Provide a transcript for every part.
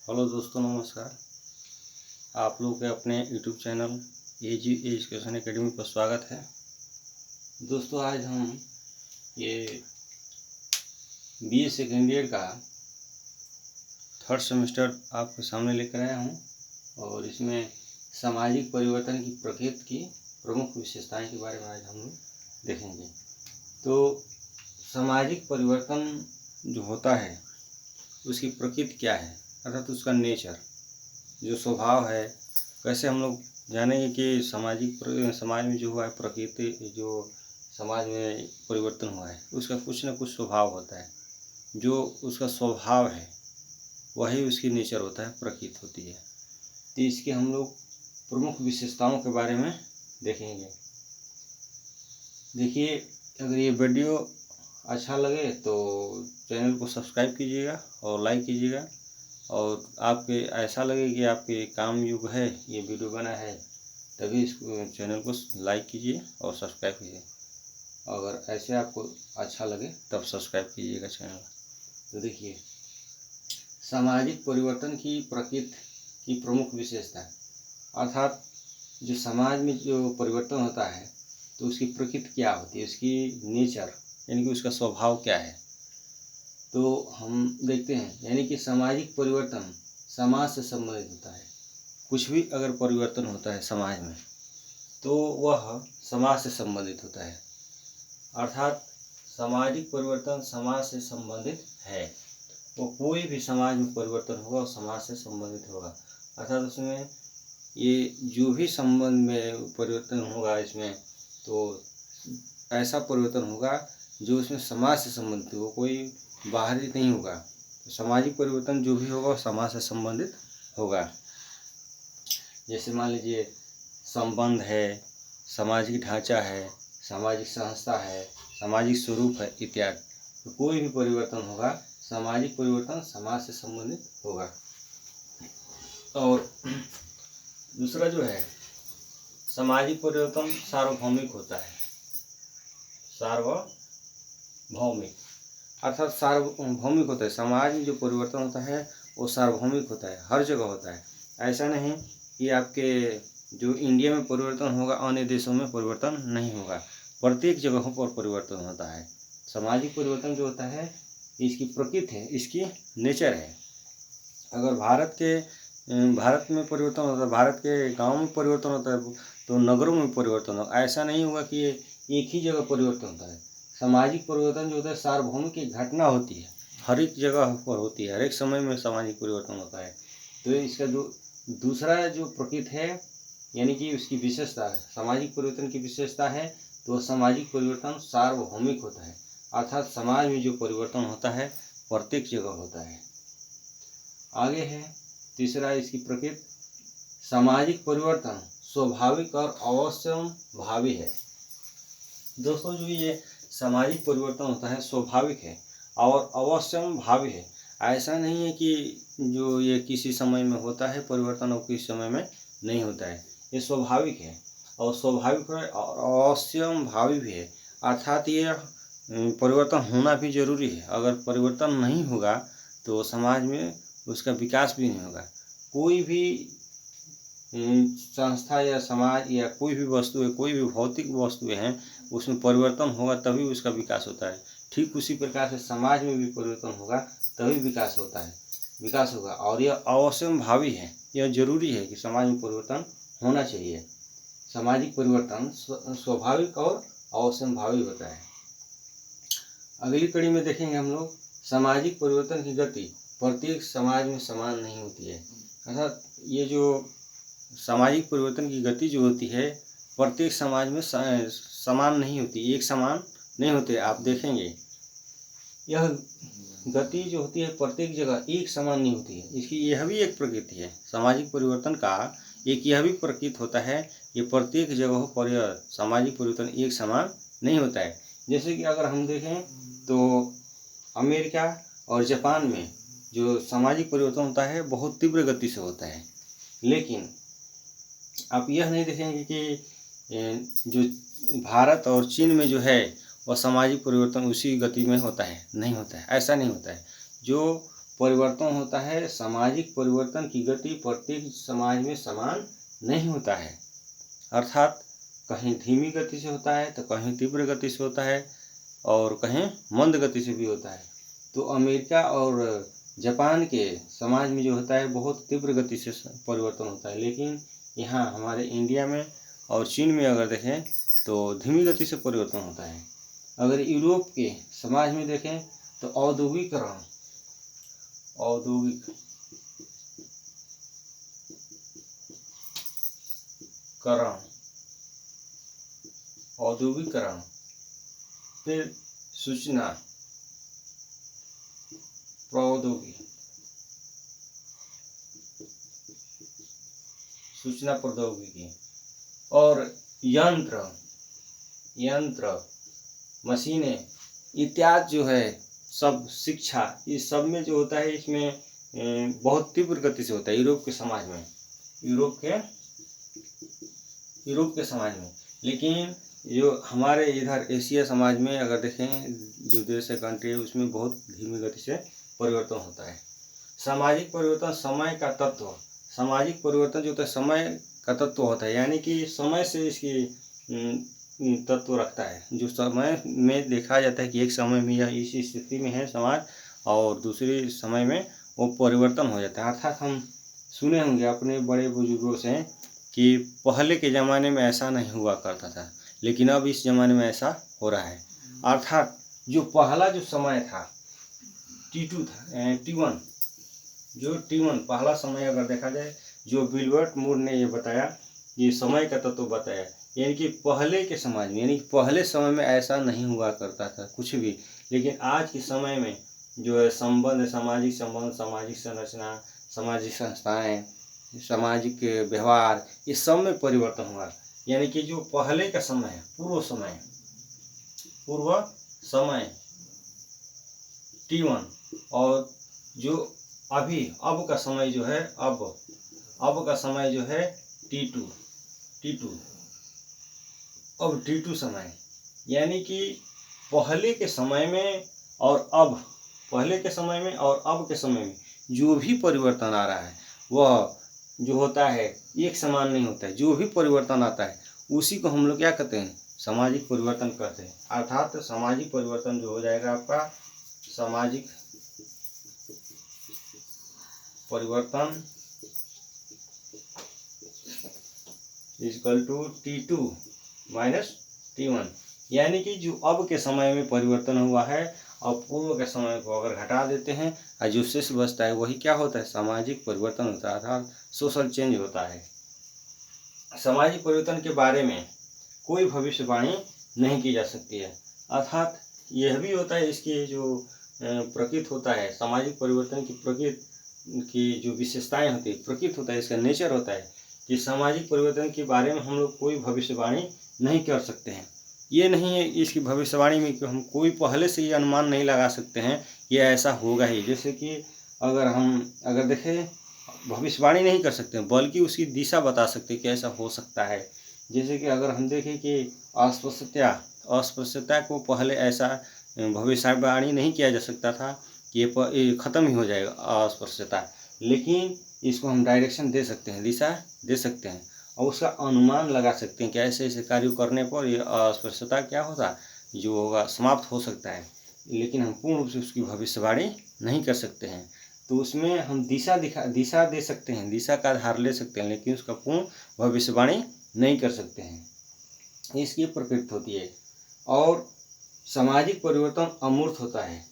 Hello दोस्तों, नमस्कार। आप लोग के अपने यूट्यूब चैनल एजी एजुकेशन एकेडमी पर स्वागत है। दोस्तों, आज हम ये बीए सेकेंड ईयर का थर्ड सेमेस्टर आपके सामने लेकर आया हूँ और इसमें सामाजिक परिवर्तन की प्रकृति की प्रमुख विशेषताएं के बारे में आज हम लोग देखेंगे। तो सामाजिक परिवर्तन जो होता है उसकी प्रकृति क्या है, अर्थात उसका नेचर, जो स्वभाव है। कैसे हम लोग जानेंगे कि समाज में जो हुआ है, प्रकृति जो समाज में परिवर्तन हुआ है उसका कुछ न कुछ स्वभाव होता है। जो उसका स्वभाव है वही उसकी नेचर होता है, प्रकृति होती है। तो इसके हम लोग प्रमुख विशेषताओं के बारे में देखेंगे। देखिए, अगर ये वीडियो अच्छा लगे तो चैनल को सब्सक्राइब कीजिएगा और लाइक कीजिएगा, और आपके ऐसा लगे कि आपके काम युग है ये वीडियो बना है तभी इस चैनल को लाइक कीजिए और सब्सक्राइब कीजिए। अगर ऐसे आपको अच्छा लगे तब सब्सक्राइब कीजिएगा चैनल। तो देखिए, सामाजिक परिवर्तन की प्रकृति की प्रमुख विशेषता, अर्थात जो समाज में जो परिवर्तन होता है तो उसकी प्रकृति क्या होती है, उसकी नेचर यानी कि उसका स्वभाव क्या है। तो हम देखते हैं, यानी कि सामाजिक परिवर्तन समाज से संबंधित होता है। कुछ भी अगर परिवर्तन होता है समाज में तो वह समाज से संबंधित होता है, अर्थात सामाजिक परिवर्तन समाज से संबंधित है। वो कोई भी समाज में परिवर्तन होगा वो समाज से संबंधित होगा, अर्थात उसमें ये जो भी संबंध में परिवर्तन होगा इसमें तो ऐसा परिवर्तन होगा जो उसमें समाज से संबंधित हो, कोई बाहरी नहीं होगा। तो सामाजिक परिवर्तन जो भी होगा वो समाज से संबंधित होगा। जैसे मान लीजिए संबंध है, सामाजिक ढांचा है, सामाजिक संस्था है, सामाजिक स्वरूप है इत्यादि। तो कोई भी परिवर्तन होगा, सामाजिक परिवर्तन समाज से संबंधित होगा। और दूसरा जो है, सामाजिक परिवर्तन सार्वभौमिक होता है। सार्वभौमिक अर्थात सार्वभौमिक होता है। समाज में जो परिवर्तन होता है वो सार्वभौमिक होता है, हर जगह होता है। ऐसा नहीं कि आपके जो इंडिया में परिवर्तन होगा अन्य देशों में परिवर्तन नहीं होगा, प्रत्येक जगहों पर परिवर्तन होता है। सामाजिक परिवर्तन जो होता है इसकी प्रकृति है, इसकी नेचर है। अगर भारत में परिवर्तन होता है, भारत के गाँव में परिवर्तन होता है तो नगरों में परिवर्तन होगा। ऐसा नहीं होगा कि एक ही जगह परिवर्तन होता है। सामाजिक परिवर्तन जो होता है सार्वभौमिक एक घटना होती है, हर एक जगह पर होती है, हर एक समय में सामाजिक परिवर्तन होता है। तो इसका जो दूसरा जो प्रकृति है यानी कि उसकी विशेषता है, सामाजिक परिवर्तन की विशेषता है, तो सामाजिक परिवर्तन सार्वभौमिक होता है, अर्थात समाज में जो परिवर्तन होता है प्रत्येक जगह होता है। आगे है तीसरा इसकी प्रकृति, सामाजिक परिवर्तन स्वाभाविक और अवश्यंभावी है। दोस्तों, जो ये सामाजिक परिवर्तन होता है स्वाभाविक है और अवश्यंभावी है। ऐसा नहीं है कि जो ये किसी समय में होता है परिवर्तन और किसी समय में नहीं होता है। ये स्वाभाविक है और स्वाभाविक है और अवश्यंभावी भी है, अर्थात ये परिवर्तन होना भी जरूरी है। अगर परिवर्तन नहीं होगा तो समाज में उसका विकास भी नहीं होगा। कोई भी संस्था या समाज या कोई भी वस्तु है, कोई भी भौतिक वस्तुएं हैं, उसमें परिवर्तन होगा तभी उसका विकास होता है। ठीक उसी प्रकार से समाज में भी परिवर्तन होगा तभी विकास होता है, विकास होगा। और यह अवश्यंभावी है, यह जरूरी है कि समाज में परिवर्तन होना चाहिए। सामाजिक परिवर्तन स्वाभाविक और अवश्यंभावी होता है। अगली कड़ी में देखेंगे हम लोग, सामाजिक परिवर्तन की गति प्रत्येक समाज में समान नहीं होती है, अर्थात ये जो सामाजिक परिवर्तन की गति जो होती है प्रत्येक समाज में समान नहीं होती, एक समान नहीं होते। आप देखेंगे यह गति जो होती है प्रत्येक जगह एक समान नहीं होती है। इसकी यह भी एक प्रकृति है, सामाजिक परिवर्तन का एक यह भी प्रकृति होता है, ये प्रत्येक जगहों पर यह सामाजिक परिवर्तन एक समान नहीं होता है। जैसे कि अगर हम देखें तो अमेरिका और जापान में जो सामाजिक परिवर्तन होता है बहुत तीव्र गति से होता है, लेकिन आप यह नहीं देखेंगे कि जो भारत और चीन में जो है वह सामाजिक परिवर्तन उसी गति में होता है, नहीं होता है, ऐसा नहीं होता है। जो परिवर्तन होता है। सामाजिक परिवर्तन की गति प्रत्येक समाज में समान नहीं होता है, अर्थात कहीं धीमी गति से होता है तो कहीं तीव्र गति से होता है और कहीं मंद गति से भी होता है। तो अमेरिका और जापान के समाज में जो होता है बहुत तीव्र गति से परिवर्तन होता है, लेकिन यहाँ हमारे इंडिया में और चीन में अगर देखें तो धीमी गति से परिवर्तन होता है। अगर यूरोप के समाज में देखें तो औद्योगिकरण फिर सूचना प्रौद्योगिकी और यंत्र मशीनें इत्यादि जो है सब, शिक्षा, इस सब में जो होता है इसमें बहुत तीव्र गति से होता है यूरोप के समाज में। लेकिन जो हमारे इधर एशिया समाज में अगर देखें, जो देश है, कंट्री है, उसमें बहुत धीमी गति से परिवर्तन होता है। सामाजिक परिवर्तन समय का तत्व, सामाजिक परिवर्तन जो होता है समय का तत्व होता है, यानी कि समय से इसकी तत्व रखता है। जो समय में देखा जाता है कि एक समय में यह इस स्थिति में है समाज और दूसरे समय में वो परिवर्तन हो जाता है। अर्थात हम सुने होंगे अपने बड़े बुजुर्गों से कि पहले के ज़माने में ऐसा नहीं हुआ करता था, लेकिन अब इस ज़माने में ऐसा हो रहा है। अर्थात जो पहला जो समय था T2 था, T1 पहला समय अगर देखा जाए, जो विल्बर्ट मूर ने ये बताया, ये समय का तत्व बताया, यानी कि पहले के समाज में, यानी कि पहले समय में ऐसा नहीं हुआ करता था कुछ भी, लेकिन आज के समय में जो है संबंध, सामाजिक संबंध, सामाजिक संरचना, सामाजिक संस्थाएं, सामाजिक व्यवहार, इस सब में परिवर्तन हुआ। यानी कि जो पहले का समय है, पूर्व समय T1 और जो अब का समय जो है, अब का समय जो है T2 अब T2 समय, यानी कि पहले के समय में और अब के समय में जो भी परिवर्तन आ रहा है वह जो होता है एक समान नहीं होता है। जो भी परिवर्तन आता है उसी को हम लोग क्या कहते हैं, सामाजिक परिवर्तन कहते हैं। अर्थात सामाजिक परिवर्तन जो हो जाएगा आपका, सामाजिक परिवर्तन equal to T2 minus T1, यानी कि जो अब के समय में परिवर्तन हुआ है और पूर्व के समय को अगर घटा देते हैं और जो शेष बचता है वही क्या होता है, सामाजिक परिवर्तन होता है, अर्थात सोशल चेंज होता है। सामाजिक परिवर्तन के बारे में कोई भविष्यवाणी नहीं की जा सकती है। अर्थात यह भी होता है, इसकी जो प्रकृति होता है, सामाजिक परिवर्तन की प्रकृति की जो विशेषताएं होती है, प्रकृति होता है, इसका नेचर होता है कि सामाजिक परिवर्तन के बारे में हम लोग कोई भविष्यवाणी नहीं कर सकते हैं। ये नहीं है इसकी भविष्यवाणी में कि हम कोई पहले से ये अनुमान नहीं लगा सकते हैं ये ऐसा होगा ही। जैसे कि अगर देखें, भविष्यवाणी नहीं कर सकते हैं बल्कि उसकी दिशा बता सकते हैं कि ऐसा हो सकता है। जैसे कि अगर हम देखें कि अस्पृश्यता को पहले ऐसा भविष्यवाणी नहीं किया जा सकता था कि ये ख़त्म ही हो जाएगा अस्पृश्यता, लेकिन इसको हम डायरेक्शन दे सकते हैं, दिशा दे सकते हैं और उसका अनुमान लगा सकते हैं कि ऐसे ऐसे कार्य करने पर ये अस्पृश्यता क्या होगा, जो होगा समाप्त हो सकता है। लेकिन हम पूर्ण रूप से उसकी भविष्यवाणी नहीं कर सकते हैं। तो उसमें हम दिशा दे सकते हैं, दिशा का आधार ले सकते हैं, लेकिन उसका पूर्ण भविष्यवाणी नहीं कर सकते हैं। इसकी प्रकृति होती है। और सामाजिक परिवर्तन अमूर्त होता है।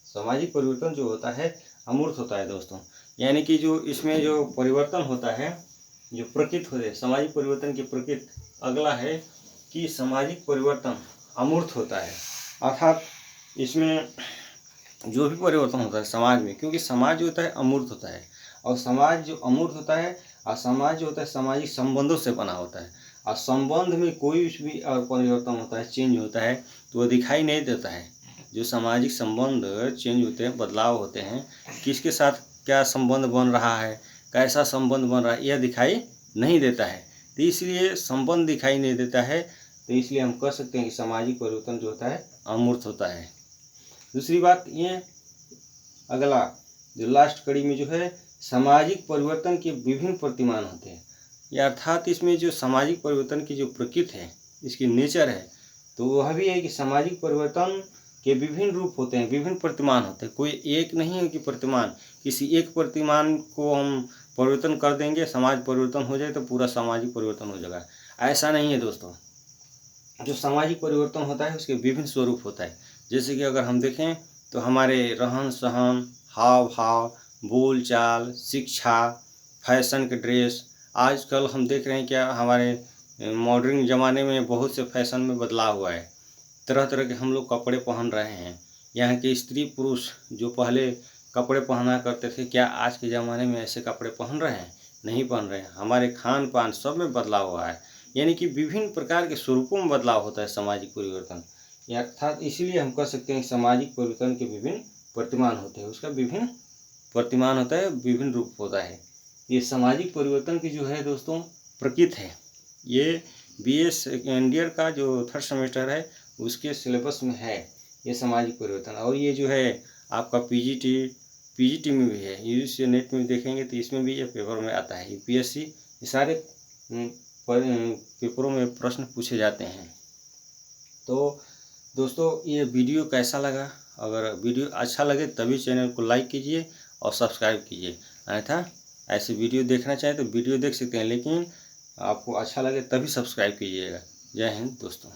सामाजिक परिवर्तन जो होता है अमूर्त होता है दोस्तों, यानी कि जो इसमें जो परिवर्तन होता है, जो प्रकृति होती है, सामाजिक परिवर्तन की प्रकृति अगला है कि सामाजिक परिवर्तन अमूर्त होता है। अर्थात इसमें जो भी परिवर्तन होता है समाज में, क्योंकि समाज जो होता है अमूर्त होता है, और समाज जो अमूर्त होता है और समाज जो होता है सामाजिक संबंधों से बना होता है, और संबंध में कोई भी परिवर्तन होता है, चेंज होता है, तो वो दिखाई नहीं देता है। जो सामाजिक संबंध चेंज होते हैं, बदलाव होते हैं, किसके साथ क्या संबंध बन रहा है, कैसा संबंध बन रहा है, यह दिखाई नहीं देता है। तो इसलिए संबंध दिखाई नहीं देता है, तो इसलिए हम कह सकते हैं कि सामाजिक परिवर्तन जो होता है अमूर्त होता है। दूसरी बात ये अगला, जो लास्ट कड़ी में जो है सामाजिक परिवर्तन के विभिन्न प्रतिमान होते हैं। या अर्थात इसमें जो सामाजिक परिवर्तन की जो प्रकृति है, इसकी नेचर है, तो वह भी है कि सामाजिक परिवर्तन के विभिन्न रूप होते हैं, विभिन्न प्रतिमान होते हैं। कोई एक नहीं है कि प्रतिमान, किसी एक प्रतिमान को हम परिवर्तन कर देंगे, समाज परिवर्तन हो जाए तो पूरा सामाजिक परिवर्तन हो जाएगा, ऐसा नहीं है दोस्तों। जो सामाजिक परिवर्तन होता है उसके विभिन्न स्वरूप होता है। जैसे कि अगर हम देखें तो हमारे रहन सहन, हाव भाव, बोल चाल, शिक्षा, फैशन के ड्रेस, आजकल हम देख रहे हैं क्या हमारे मॉडर्न ज़माने में बहुत से फैशन में बदलाव हुआ है। तरह तरह के हम लोग कपड़े पहन रहे हैं। यहाँ के स्त्री पुरुष जो पहले कपड़े पहना करते थे, क्या आज के ज़माने में ऐसे कपड़े पहन रहे हैं? नहीं पहन रहे हैं। हमारे खान पान सब में बदलाव हुआ है, यानी कि विभिन्न प्रकार के स्वरूपों में बदलाव होता है सामाजिक परिवर्तन। अर्थात इसीलिए हम कह सकते हैं सामाजिक परिवर्तन के विभिन्न प्रतिमान होते हैं, उसका विभिन्न प्रतिमान होता है, विभिन्न रूप होता है। ये सामाजिक परिवर्तन की जो है दोस्तों प्रकृति है, ये BA सेकेंड ईयर का जो 3rd सेमेस्टर है उसके सिलेबस में है ये सामाजिक परिवर्तन। और ये जो है आपका PGT में भी है, यूजीसी नेट में देखेंगे तो इसमें भी ये पेपर में आता है। UPSC ये सारे पेपरों में प्रश्न पूछे जाते हैं। तो दोस्तों ये वीडियो कैसा लगा? अगर वीडियो अच्छा लगे तभी चैनल को लाइक कीजिए और सब्सक्राइब कीजिए, अन्यथा ऐसे वीडियो देखना चाहे तो वीडियो देख सकते हैं, लेकिन आपको अच्छा लगे तभी सब्सक्राइब कीजिएगा। जय हिंद दोस्तों।